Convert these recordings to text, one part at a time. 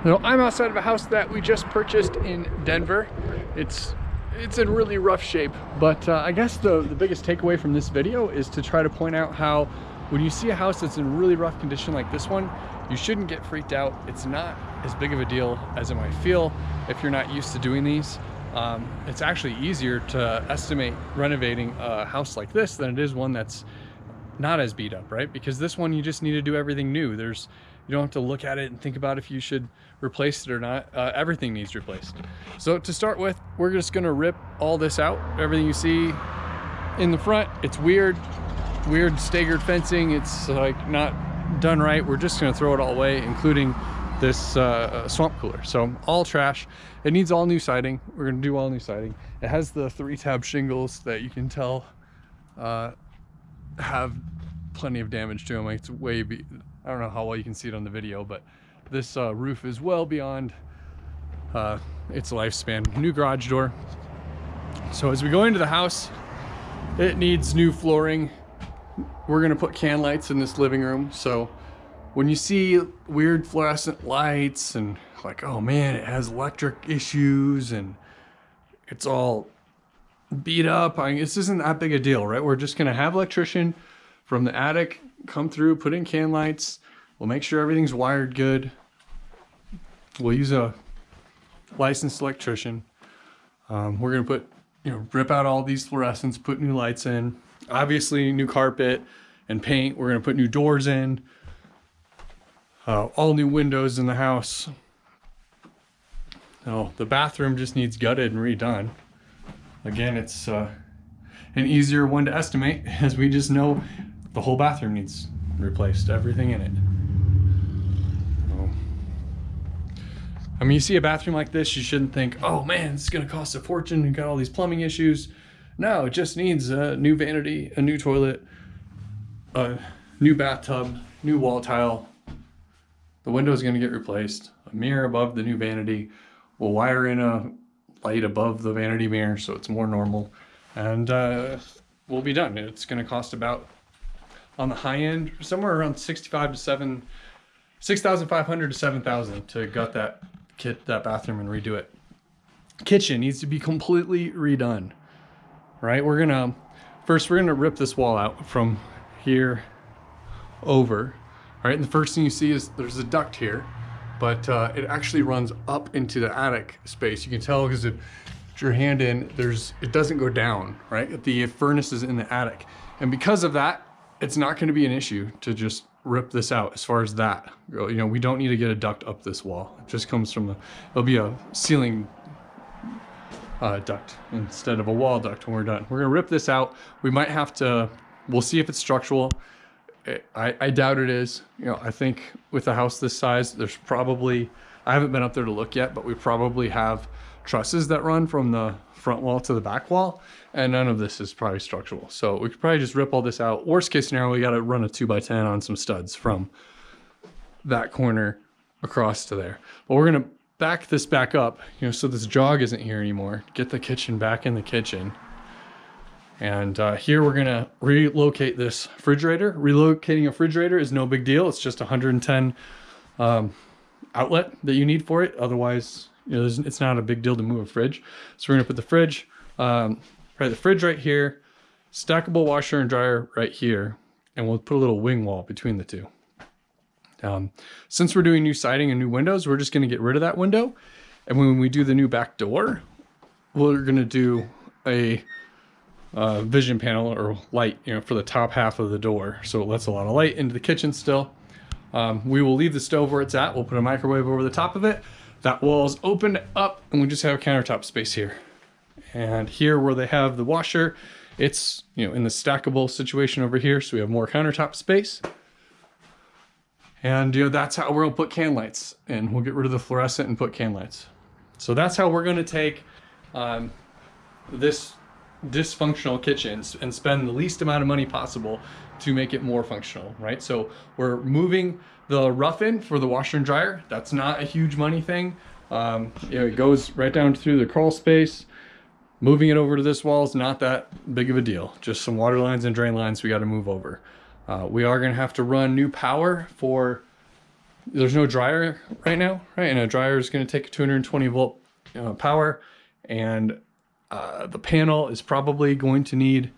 So I'm outside of a house that we just purchased in Denver. It's in really rough shape, but I guess the biggest takeaway from this video is to try to point out how when you see a house that's in really rough condition like this one, you shouldn't get freaked out. It's not as big of a deal as it might feel if you're not used to doing these. It's actually easier to estimate renovating a house like this than it is one that's not as beat up, right? Because this one, you just need to do everything new. You don't have to look at it and think about if you should replace it or not. Everything needs replaced. So to start with, we're just gonna rip all this out. Everything you see in the front, it's weird staggered fencing. It's like not done right. We're just gonna throw it all away, including this swamp cooler. So all trash. It needs all new siding. We're gonna do all new siding. It has the 3-tab shingles that you can tell have plenty of damage to them. Like it's I don't know how well you can see it on the video, but this roof is well beyond its lifespan. New garage door. So as we go into the house, it needs new flooring. We're gonna put can lights in this living room. So when you see weird fluorescent lights and like, oh man, it has electric issues and it's all beat up, this isn't that big a deal, right? We're just gonna have an electrician from the attic come through, put in can lights. We'll make sure everything's wired good. We'll use a licensed electrician. We're gonna put, rip out all these fluorescents, put new lights in. Obviously, new carpet and paint. We're gonna put new doors in. All new windows in the house. Oh, the bathroom just needs gutted and redone. Again, it's an easier one to estimate, as we just know the whole bathroom needs replaced, everything in it. I mean, you see a bathroom like this, you shouldn't think, oh man, it's gonna cost a fortune and got all these plumbing issues. No, it just needs a new vanity, a new toilet, a new bathtub, new wall tile. The window is gonna get replaced, a mirror above the new vanity. We'll wire in a light above the vanity mirror so it's more normal, and we'll be done. It's gonna cost about, on the high end, somewhere around 6,500 to 7,000 to gut that bathroom and redo it. Kitchen needs to be completely redone, right? First we're gonna rip this wall out from here over, right? And the first thing you see is there's a duct here, but it actually runs up into the attic space. You can tell because if your hand in, it doesn't go down, right? The furnace is in the attic. And because of that, it's not gonna be an issue to just rip this out as far as that. We don't need to get a duct up this wall. It just comes from it'll be a ceiling duct instead of a wall duct when we're done. We're gonna rip this out. We might have to, we'll see if it's structural. I doubt it is. I think with a house this size, there's probably, I haven't been up there to look yet, but we probably have trusses that run from the front wall to the back wall, and none of this is probably structural. So we could probably just rip all this out. Worst case scenario, we got to run a 2x10 on some studs from that corner across to there. But we're gonna back this back up, so this jog isn't here anymore. Get the kitchen back in the kitchen. And here we're gonna relocate this refrigerator. Relocating a refrigerator is no big deal. It's just 110 outlet that you need for it. Otherwise, it's not a big deal to move a fridge. So we're gonna put the fridge, the fridge right here, stackable washer and dryer right here, and we'll put a little wing wall between the two. Since we're doing new siding and new windows, we're just gonna get rid of that window. And when we do the new back door, we're gonna do a vision panel or light, for the top half of the door. So it lets a lot of light into the kitchen still. We will leave the stove where it's at. We'll put a microwave over the top of it. That wall is opened up and we just have a countertop space here. And here where they have the washer, it's, in the stackable situation over here. So we have more countertop space. And, that's how we're gonna put can lights, and we'll get rid of the fluorescent and put can lights. So that's how we're gonna take this dysfunctional kitchen and spend the least amount of money possible to make it more functional, right? So we're moving the rough-in for the washer and dryer. That's not a huge money thing. It goes right down through the crawl space. Moving it over to this wall is not that big of a deal. Just some water lines and drain lines we got to move over. We are going to have to run new power for there's no dryer right now, right? And a dryer is going to take a 220 volt power, and the panel is probably going to need,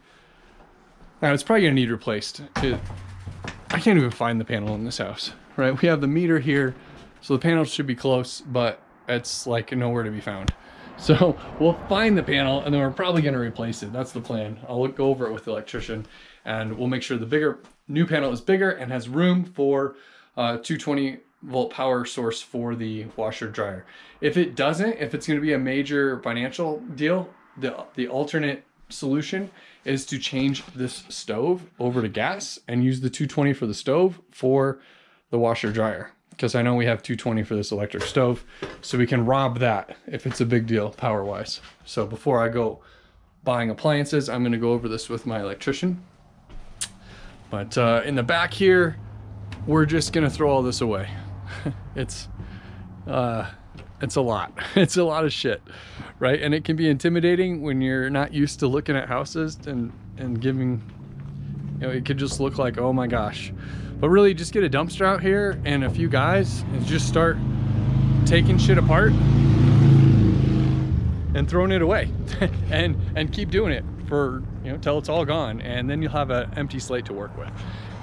it's probably going to need replaced. I can't even find the panel in this house, right? We have the meter here, so the panel should be close, but it's like nowhere to be found. So we'll find the panel and then we're probably going to replace it. That's the plan. I'll go over it with the electrician and we'll make sure the new panel is bigger and has room for 220 volt power source for the washer dryer. If it doesn't, if it's going to be a major financial deal, the alternate solution is to change this stove over to gas and use the 220 for the stove for the washer dryer. Because I know we have 220 for this electric stove, so we can rob that if it's a big deal power wise. So before I go buying appliances, I'm gonna go over this with my electrician. But in the back here, we're just gonna throw all this away. It's a lot. It's a lot of shit, right? And it can be intimidating when you're not used to looking at houses and giving, it could just look like, oh my gosh. But really, just get a dumpster out here and a few guys and just start taking shit apart and throwing it away and keep doing it for, till it's all gone, and then you'll have an empty slate to work with.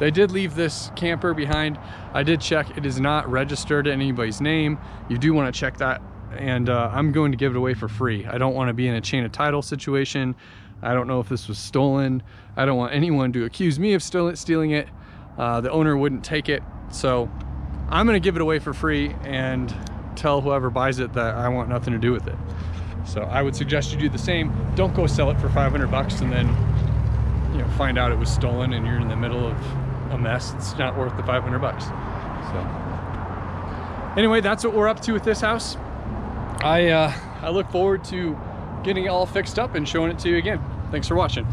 They did leave this camper behind. I did check, it is not registered in anybody's name. You do want to check that, and I'm going to give it away for free. I don't want to be in a chain of title situation. I don't know if this was stolen. I don't want anyone to accuse me of stealing it. The owner wouldn't take it, so I'm gonna give it away for free and tell whoever buys it that I want nothing to do with it. So I would suggest you do the same. Don't go sell it for 500 bucks and then find out it was stolen and you're in the middle of a mess. It's not worth the 500 bucks. So anyway, that's what we're up to with this house. I look forward to getting it all fixed up and showing it to you again. Thanks for watching.